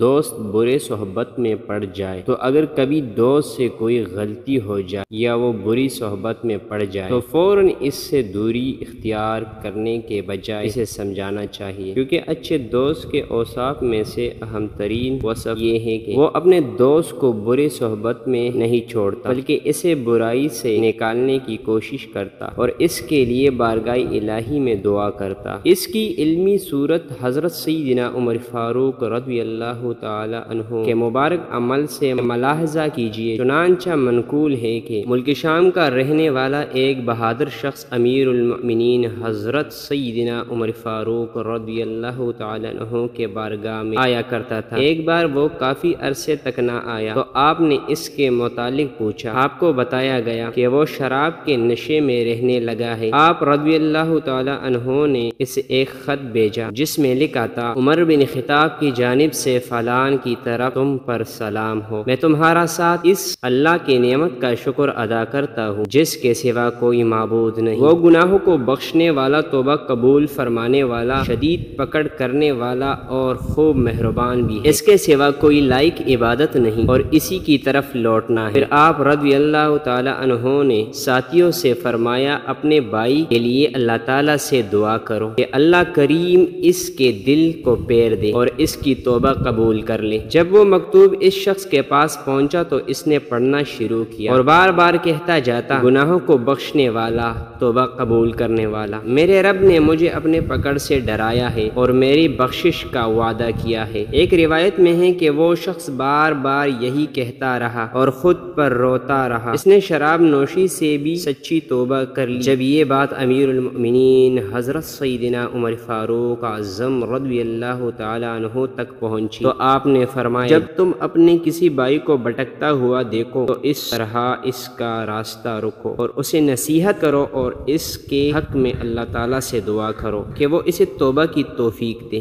دوست برے صحبت میں پڑ جائے تو اگر کبھی دوست سے کوئی غلطی ہو جائے یا وہ بری صحبت میں پڑ جائے تو فوراً اس سے دوری اختیار کرنے کے بجائے اسے سمجھانا چاہیے، کیونکہ اچھے دوست کے اوصاف میں سے اہم ترین وصف یہ ہے کہ وہ اپنے دوست کو برے صحبت میں نہیں چھوڑتا بلکہ اسے برائی سے نکالنے کی کوشش کرتا اور اس کے لیے بارگاہ الہی میں دعا کرتا۔ اس کی علمی صورت حضرت سیدنا عمر فاروق رضی اللہ تعالی عنہ کے مبارک عمل سے ملاحظہ کیجیے۔ چنانچہ منقول ہے کہ ملک شام کا رہنے والا ایک بہادر شخص امیر المؤمنین حضرت سیدنا عمر فاروق رضی اللہ تعالی عنہ کے بارگاہ میں آیا کرتا تھا۔ ایک بار وہ کافی عرصے تک نہ آیا تو آپ نے اس کے متعلق پوچھا۔ آپ کو بتایا گیا کہ وہ شراب کے نشے میں رہنے لگا ہے۔ آپ رضی اللہ تعالی عنہ نے اسے ایک خط بھیجا جس میں لکھا تھا: عمر بن خطاب کی جانب سے فلان کی طرف تم پر سلام ہو۔ میں تمہارا ساتھ اس اللہ کی نعمت کا شکر ادا کرتا ہوں جس کے سوا کوئی معبود نہیں۔ وہ گناہوں کو بخشنے والا، توبہ قبول فرمانے والا، شدید پکڑ کرنے والا اور خوب مہربان بھی ہے۔ اس کے سوا کوئی لائق عبادت نہیں اور اسی کی طرف لوٹنا ہے۔ پھر آپ رضی اللہ تعالی عنہ نے ساتھیوں سے فرمایا: اپنے بھائی کے لیے اللہ تعالیٰ سے دعا کرو کہ اللہ کریم اس کے دل کو پیر دے اور اس کی توبہ قبول کر لے۔ جب وہ مکتوب اس شخص کے پاس پہنچا تو اس نے پڑھنا شروع کیا اور بار بار کہتا جاتا: گناہوں کو بخشنے والا، توبہ قبول کرنے والا، میرے رب نے مجھے اپنے پکڑ سے ڈرایا ہے اور میری بخشش کا وعدہ کیا ہے۔ ایک روایت میں ہے کہ وہ شخص بار بار یہی کہتا رہا اور خود پر روتا رہا۔ اس نے شراب نوشی سے بھی سچی توبہ کر لی۔ جب یہ بات امیر المؤمنین حضرت سیدنا عمر فاروق اعظم رضی اللہ تعالی عنہ تک پہنچی تو آپ نے فرمایا: جب تم اپنے کسی بھائی کو بھٹکتا ہوا دیکھو تو اس طرح اس کا راستہ رکو اور اسے نصیحت کرو اور اس کے حق میں اللہ تعالیٰ سے دعا کرو کہ وہ اسے توبہ کی توفیق دے۔